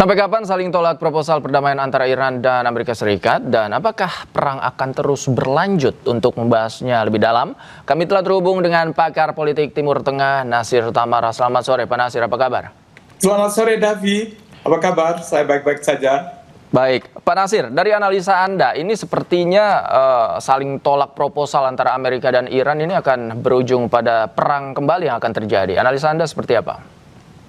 Sampai kapan saling tolak proposal perdamaian antara Iran dan Amerika Serikat? Dan apakah perang akan terus berlanjut? Untuk membahasnya lebih dalam, kami telah terhubung dengan pakar politik Timur Tengah, Natsir Tamara. Selamat sore, Pak Natsir, apa kabar? Selamat sore, Davi. Apa kabar? Saya baik-baik saja. Baik, Pak Natsir, dari analisa Anda, ini sepertinya saling tolak proposal antara Amerika dan Iran ini akan berujung pada perang kembali yang akan terjadi. Analisa Anda seperti apa?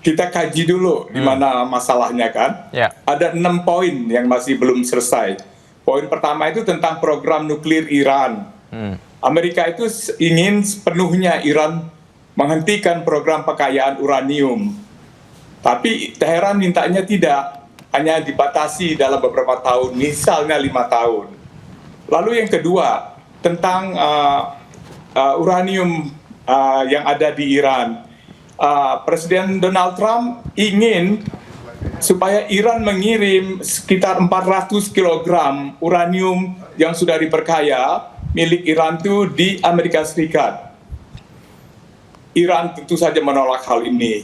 Kita kaji dulu di mana masalahnya kan. Ya. Ada 6 poin yang masih belum selesai. Poin pertama itu tentang program nuklir Iran. Amerika itu ingin sepenuhnya Iran menghentikan program kekayaan uranium. Tapi Teheran mintanya tidak, hanya dibatasi dalam beberapa tahun, misalnya 5 tahun. Lalu yang kedua, tentang uranium yang ada di Iran. Presiden Donald Trump ingin supaya Iran mengirim sekitar 400 kg uranium yang sudah diperkaya milik Iran itu di Amerika Serikat. Iran tentu saja menolak hal ini.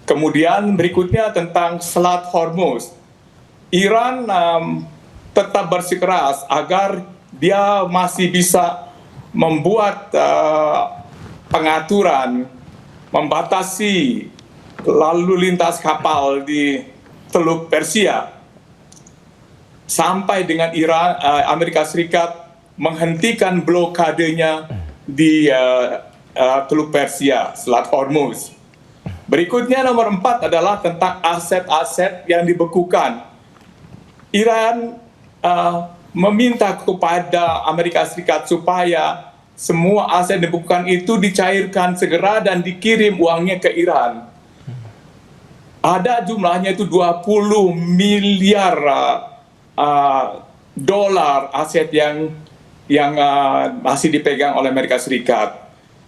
Kemudian berikutnya tentang Selat Hormuz. Iran tetap bersikeras agar dia masih bisa membuat pengaturan membatasi lalu lintas kapal di Teluk Persia sampai dengan Amerika Serikat menghentikan blokadenya di Teluk Persia, Selat Hormuz. Berikutnya nomor 4 adalah tentang aset-aset yang dibekukan. Iran meminta kepada Amerika Serikat supaya semua aset dibekukan itu dicairkan segera dan dikirim uangnya ke Iran. Ada jumlahnya itu 20 miliar dolar aset yang masih dipegang oleh Amerika Serikat.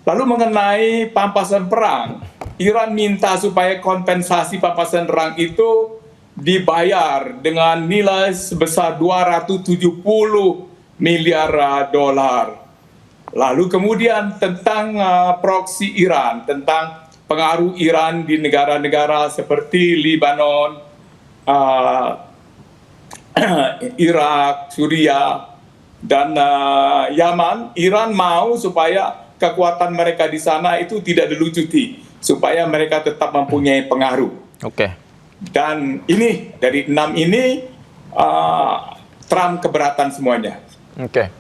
Lalu mengenai pampasan perang, Iran minta supaya kompensasi pampasan perang itu dibayar dengan nilai sebesar 270 miliar dolar. Lalu kemudian tentang proksi Iran, tentang pengaruh Iran di negara-negara seperti Lebanon, Irak, Suriah, dan Yaman. Iran mau supaya kekuatan mereka di sana itu tidak dilucuti, supaya mereka tetap mempunyai pengaruh. Oke. Dan ini, dari 6 ini, Trump keberatan semuanya. Oke.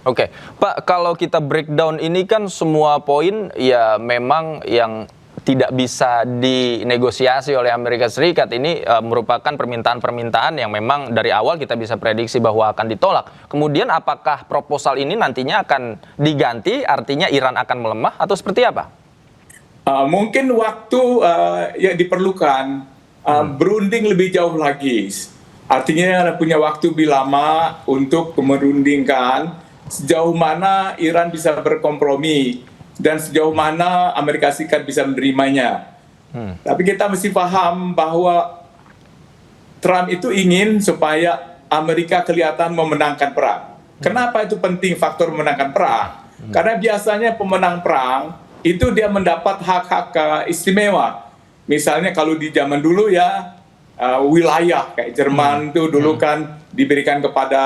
Pak, kalau kita breakdown ini kan semua poin ya memang yang tidak bisa dinegosiasi oleh Amerika Serikat. Ini merupakan permintaan-permintaan yang memang dari awal kita bisa prediksi bahwa akan ditolak. Kemudian apakah proposal ini nantinya akan diganti, artinya Iran akan melemah atau seperti apa? Mungkin waktu yang diperlukan berunding lebih jauh lagi. Artinya punya waktu lebih lama untuk merundingkan sejauh mana Iran bisa berkompromi dan sejauh mana Amerika Serikat bisa menerimanya. Tapi kita mesti paham bahwa Trump itu ingin supaya Amerika kelihatan memenangkan perang. Kenapa itu penting faktor memenangkan perang? Karena biasanya pemenang perang itu dia mendapat hak-hak istimewa. Misalnya kalau di zaman dulu ya, wilayah kayak Jerman itu dulu kan diberikan kepada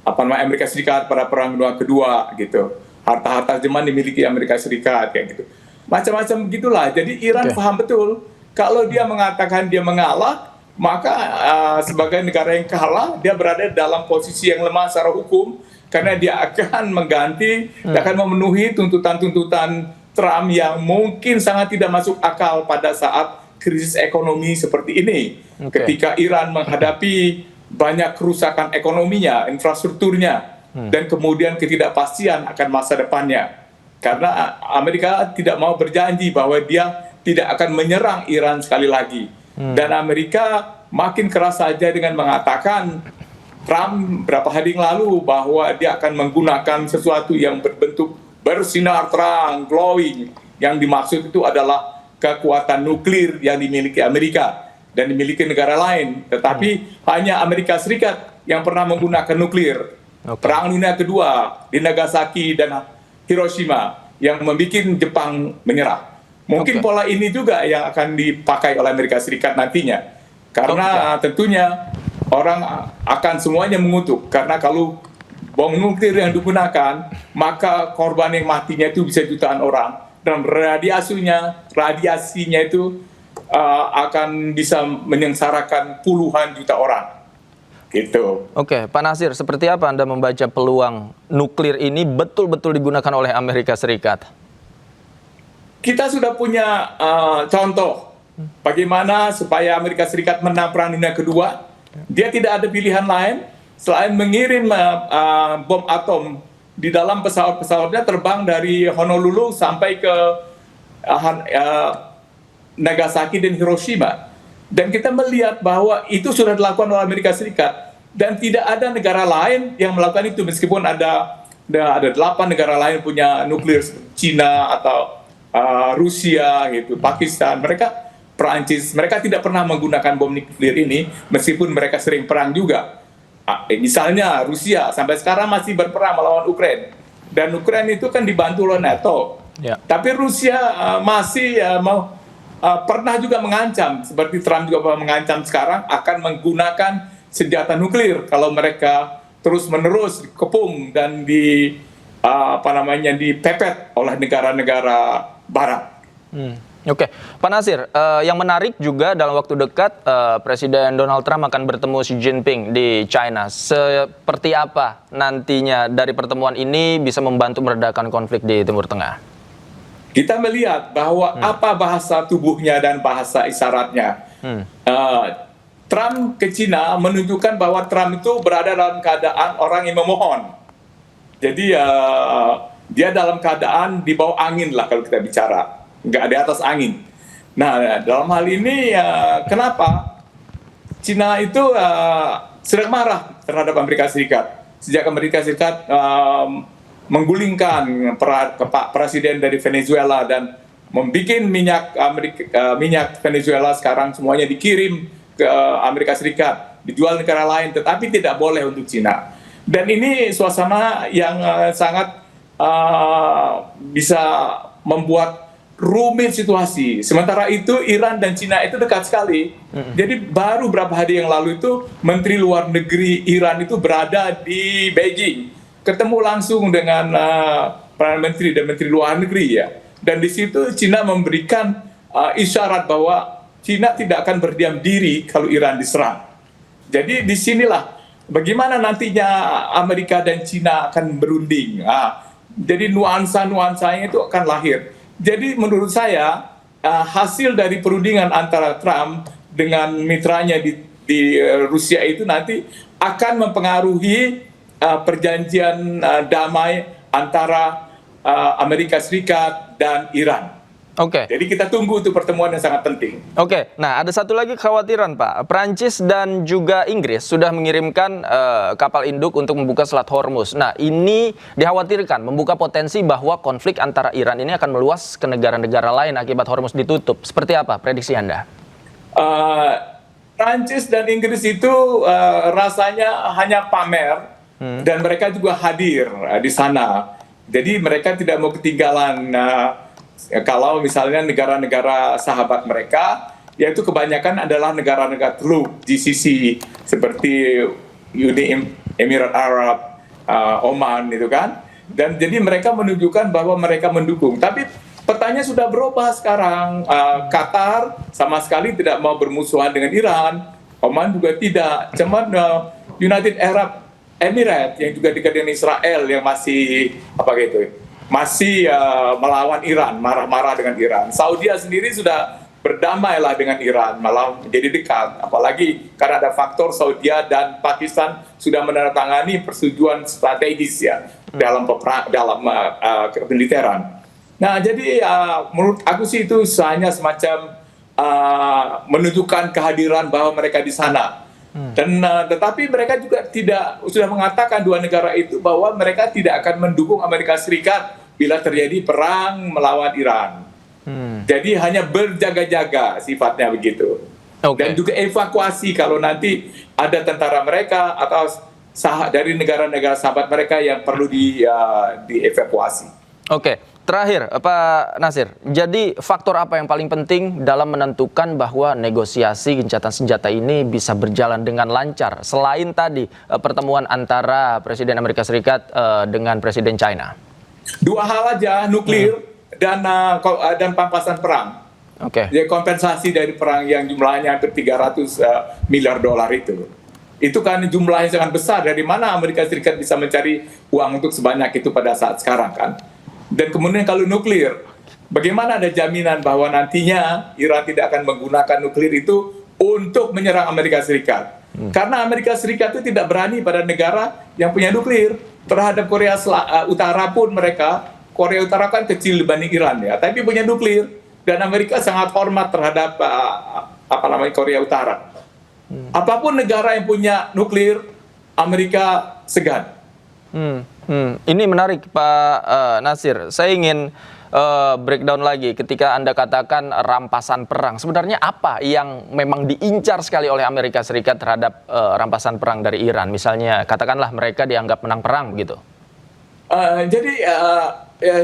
Amerika Serikat pada Perang Dunia Kedua gitu. Harta-harta Jerman dimiliki Amerika Serikat kayak gitu. Macam-macam begitulah. Jadi Iran paham betul kalau dia mengatakan dia mengalah, maka sebagai negara yang kalah dia berada dalam posisi yang lemah secara hukum karena dia akan mengganti, akan memenuhi tuntutan-tuntutan Trump yang mungkin sangat tidak masuk akal pada saat krisis ekonomi seperti ini. Ketika Iran menghadapi banyak kerusakan ekonominya, infrastrukturnya, dan kemudian ketidakpastian akan masa depannya. Karena Amerika tidak mau berjanji bahwa dia tidak akan menyerang Iran sekali lagi. Dan Amerika makin keras saja dengan mengatakan Trump berapa hari yang lalu bahwa dia akan menggunakan sesuatu yang berbentuk bersinar terang, glowing. Yang dimaksud itu adalah kekuatan nuklir yang dimiliki Amerika dan dimiliki negara lain, tetapi hanya Amerika Serikat yang pernah menggunakan nuklir. Perang Dunia Kedua di Nagasaki dan Hiroshima yang membuat Jepang menyerah. Mungkin pola ini juga yang akan dipakai oleh Amerika Serikat nantinya. Karena tentunya orang akan semuanya mengutuk. Karena kalau bom nuklir yang digunakan, maka korban yang matinya itu bisa jutaan orang. Dan radiasinya itu akan bisa menyengsarakan puluhan juta orang. Gitu. Oke, Pak Nasir, seperti apa Anda membaca peluang nuklir ini betul-betul digunakan oleh Amerika Serikat? Kita sudah punya contoh bagaimana supaya Amerika Serikat menang Perang Dunia Kedua. Dia tidak ada pilihan lain selain mengirim bom atom di dalam pesawat-pesawatnya terbang dari Honolulu sampai ke Nagasaki dan Hiroshima. Dan kita melihat bahwa itu sudah dilakukan oleh Amerika Serikat dan tidak ada negara lain yang melakukan itu, meskipun ada 8 negara lain punya nuklir, Cina atau Rusia gitu, Pakistan, Perancis, mereka tidak pernah menggunakan bom nuklir ini meskipun mereka sering perang juga. Misalnya Rusia sampai sekarang masih berperang melawan Ukraina, dan Ukraina itu kan dibantu oleh NATO. Ya. Tapi Rusia masih pernah juga mengancam, seperti Trump juga mengancam sekarang akan menggunakan senjata nuklir kalau mereka terus-menerus dikepung dan dipepet oleh negara-negara Barat. Oke, Pak Nasir, yang menarik juga dalam waktu dekat Presiden Donald Trump akan bertemu Xi Jinping di China. Seperti apa nantinya dari pertemuan ini bisa membantu meredakan konflik di Timur Tengah? Kita melihat bahwa apa bahasa tubuhnya dan bahasa isyaratnya. Trump ke Cina menunjukkan bahwa Trump itu berada dalam keadaan orang yang memohon. Jadi dia dalam keadaan di bawah angin lah kalau kita bicara, nggak di atas angin. Nah, dalam hal ini kenapa Cina itu sedang marah terhadap Amerika Serikat. Sejak Amerika Serikat menggulingkan presiden dari Venezuela dan membuat minyak Venezuela sekarang semuanya dikirim ke Amerika Serikat, dijual negara lain, tetapi tidak boleh untuk Cina. Dan ini suasana yang sangat bisa membuat rumit situasi. Sementara itu Iran dan Cina itu dekat sekali. Jadi baru beberapa hari yang lalu itu Menteri Luar Negeri Iran itu berada di Beijing, ketemu langsung dengan Perdana Menteri dan Menteri Luar Negeri ya. Dan di situ Cina memberikan isyarat bahwa Cina tidak akan berdiam diri kalau Iran diserang. Jadi disinilah bagaimana nantinya Amerika dan Cina akan berunding. Jadi nuansa-nuansanya itu akan lahir. Jadi menurut saya hasil dari perundingan antara Trump dengan mitranya di Rusia itu nanti akan mempengaruhi perjanjian damai antara Amerika Serikat dan Iran. Oke. Jadi kita tunggu itu pertemuan yang sangat penting. Oke, nah ada satu lagi kekhawatiran Pak. Prancis dan juga Inggris sudah mengirimkan kapal induk untuk membuka Selat Hormuz. Nah ini dikhawatirkan membuka potensi bahwa konflik antara Iran ini akan meluas ke negara-negara lain akibat Hormuz ditutup. Seperti apa prediksi Anda? Prancis dan Inggris itu rasanya hanya pamer. Dan mereka juga hadir di sana. Jadi mereka tidak mau ketinggalan kalau misalnya negara-negara sahabat mereka, yaitu kebanyakan adalah negara-negara teluk GCC seperti Uni Emirat Arab, Oman itu kan. Dan jadi mereka menunjukkan bahwa mereka mendukung. Tapi petanya sudah berubah sekarang. Qatar sama sekali tidak mau bermusuhan dengan Iran. Oman juga tidak. Cuman United Arab Emirates yang juga dekat dengan Israel yang masih masih melawan Iran, marah-marah dengan Iran. Saudi sendiri sudah berdamailah dengan Iran, malah menjadi dekat. Apalagi karena ada faktor Saudi dan Pakistan sudah menandatangani persetujuan strategis ya dalam kemiliteran. Nah, jadi menurut aku sih itu hanya semacam menunjukkan kehadiran bahwa mereka di sana. Dan tetapi mereka juga sudah mengatakan dua negara itu bahwa mereka tidak akan mendukung Amerika Serikat bila terjadi perang melawan Iran. Jadi hanya berjaga-jaga sifatnya begitu. Dan juga evakuasi kalau nanti ada tentara mereka atau dari negara-negara sahabat mereka yang perlu dievakuasi. Oke. Terakhir, Pak Nasir, jadi faktor apa yang paling penting dalam menentukan bahwa negosiasi gencatan senjata ini bisa berjalan dengan lancar selain tadi pertemuan antara Presiden Amerika Serikat dengan Presiden China? Dua hal aja, nuklir dan pampasan perang. Oke. Jadi kompensasi dari perang yang jumlahnya hampir 300 miliar dolar itu. Itu kan jumlahnya sangat besar. Dari mana Amerika Serikat bisa mencari uang untuk sebanyak itu pada saat sekarang kan? Dan kemudian kalau nuklir, bagaimana ada jaminan bahwa nantinya Iran tidak akan menggunakan nuklir itu untuk menyerang Amerika Serikat? Karena Amerika Serikat itu tidak berani pada negara yang punya nuklir. Terhadap Korea Utara pun Korea Utara kan kecil dibanding Iran ya, tapi punya nuklir. Dan Amerika sangat hormat terhadap Korea Utara. Apapun negara yang punya nuklir, Amerika segan. Ini menarik Pak Nasir. Saya ingin breakdown lagi ketika Anda katakan rampasan perang. Sebenarnya apa yang memang diincar sekali oleh Amerika Serikat terhadap rampasan perang dari Iran? Misalnya katakanlah mereka dianggap menang perang begitu.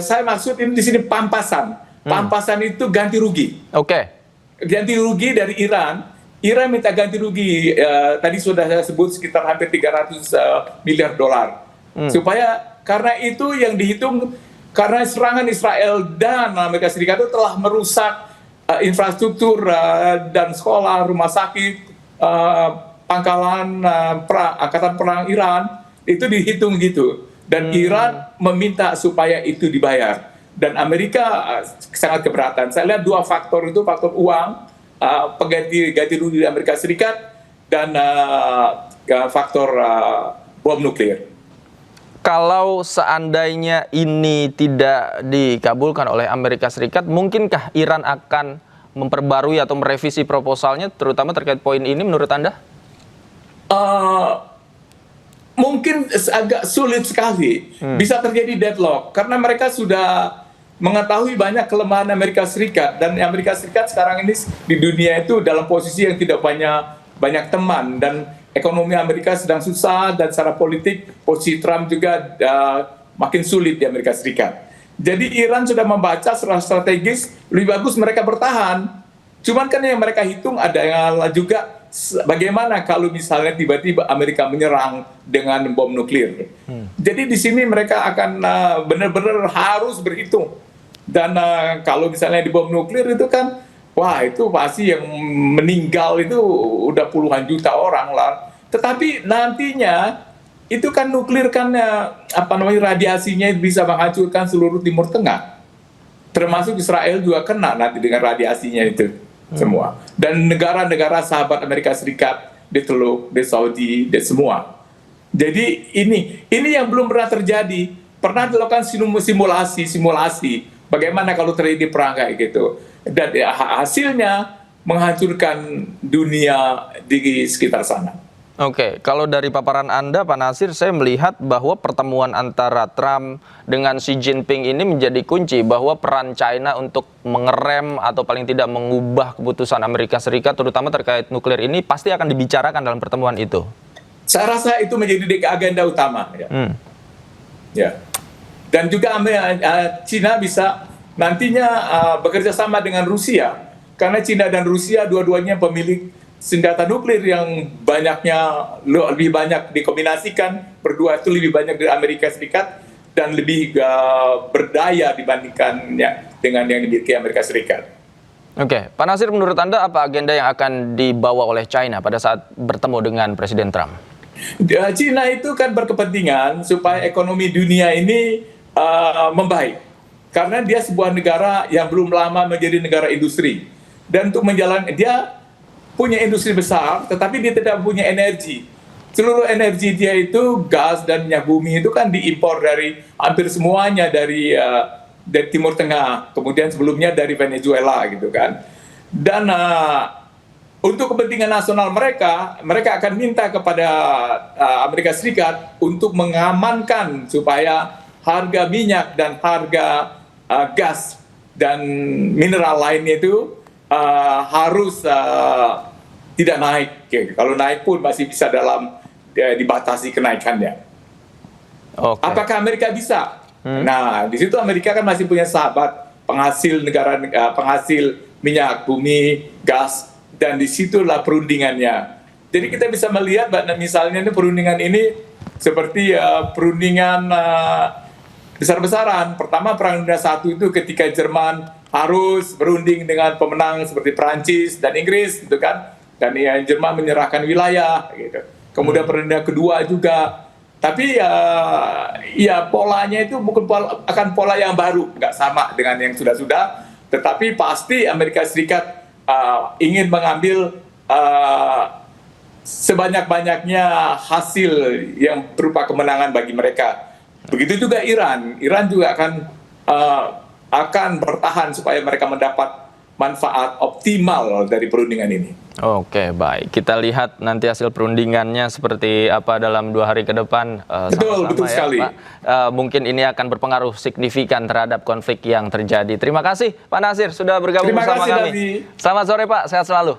Saya maksud ini di sini pampasan. Pampasan itu ganti rugi. Oke. Ganti rugi dari Iran. Iran minta ganti rugi, tadi sudah saya sebut sekitar hampir 300 miliar dolar. Supaya karena itu yang dihitung, karena serangan Israel dan Amerika Serikat itu telah merusak infrastruktur dan sekolah, rumah sakit, pangkalan angkatan perang Iran, itu dihitung gitu. Dan Iran meminta supaya itu dibayar. Dan Amerika sangat keberatan. Saya lihat dua faktor itu, faktor uang, ganti rugi di Amerika Serikat, dan faktor bom nuklir. Kalau seandainya ini tidak dikabulkan oleh Amerika Serikat, mungkinkah Iran akan memperbarui atau merevisi proposalnya, terutama terkait poin ini menurut Anda? Mungkin agak sulit sekali. Bisa terjadi deadlock, karena mereka sudah mengetahui banyak kelemahan Amerika Serikat. Dan Amerika Serikat sekarang ini di dunia itu dalam posisi yang tidak banyak teman. Dan ekonomi Amerika sedang susah, dan secara politik posisi Trump juga makin sulit di Amerika Serikat. Jadi Iran sudah membaca secara strategis, lebih bagus mereka bertahan. Cuman kan yang mereka hitung ada juga bagaimana kalau misalnya tiba-tiba Amerika menyerang dengan bom nuklir. Jadi di sini mereka akan benar-benar harus berhitung. Dan kalau misalnya di bom nuklir itu kan, wah itu pasti yang meninggal itu udah puluhan juta orang lah. Tetapi nantinya itu kan nuklir kan radiasinya bisa menghancurkan seluruh Timur Tengah. Termasuk Israel juga kena nanti dengan radiasinya itu semua. Dan negara-negara sahabat Amerika Serikat, di Teluk, di Saudi, di semua. Jadi ini yang belum pernah terjadi. Pernah dilakukan simulasi. Bagaimana kalau terjadi perang kayak gitu. Dan hasilnya menghancurkan dunia di sekitar sana. Oke, kalau dari paparan Anda, Pak Nasir, saya melihat bahwa pertemuan antara Trump dengan Xi Jinping ini menjadi kunci bahwa peran China untuk mengerem atau paling tidak mengubah keputusan Amerika Serikat, terutama terkait nuklir ini, pasti akan dibicarakan dalam pertemuan itu. Saya rasa itu menjadi agenda utama. Ya. Dan juga China bisa nantinya bekerja sama dengan Rusia, karena China dan Rusia dua-duanya pemilik senjata nuklir yang lebih banyak dikombinasikan, berdua itu lebih banyak dari Amerika Serikat dan lebih berdaya dibandingkannya dengan yang dimiliki Amerika Serikat. Oke, Pak Nasir, menurut Anda apa agenda yang akan dibawa oleh China pada saat bertemu dengan Presiden Trump? China itu kan berkepentingan supaya ekonomi dunia ini membaik, karena dia sebuah negara yang belum lama menjadi negara industri, dan untuk menjalankan dia punya industri besar, tetapi dia tidak punya energi. Seluruh energi dia itu gas dan minyak bumi itu kan diimpor dari hampir semuanya dari Timur Tengah, kemudian sebelumnya dari Venezuela gitu kan. Dan untuk kepentingan nasional mereka akan minta kepada Amerika Serikat untuk mengamankan supaya harga minyak dan harga gas dan mineral lainnya itu harus tidak naik. Kalau naik pun masih bisa dibatasi kenaikannya. Okay. Apakah Amerika bisa? Nah, di situ Amerika kan masih punya sahabat penghasil penghasil minyak bumi, gas, dan disitulah perundingannya. Jadi kita bisa melihat, misalnya ini perundingan ini seperti perundingan besar-besaran. Pertama Perang Dunia I itu ketika Jerman harus berunding dengan pemenang seperti Prancis dan Inggris, gitu kan? Dan Jerman menyerahkan wilayah, gitu. Kemudian Perang Dunia Kedua juga. Tapi ya polanya itu bukan akan pola yang baru, nggak sama dengan yang sudah-sudah. Tetapi pasti Amerika Serikat ingin mengambil sebanyak-banyaknya hasil yang berupa kemenangan bagi mereka. Begitu juga Iran. Iran juga akan bertahan supaya mereka mendapat manfaat optimal dari perundingan ini. Oke, baik. Kita lihat nanti hasil perundingannya seperti apa dalam 2 hari ke depan. Betul Ya, sekali. Pak. Mungkin ini akan berpengaruh signifikan terhadap konflik yang terjadi. Terima kasih Pak Nasir sudah bergabung bersama kami. Davi. Selamat sore Pak, sehat selalu.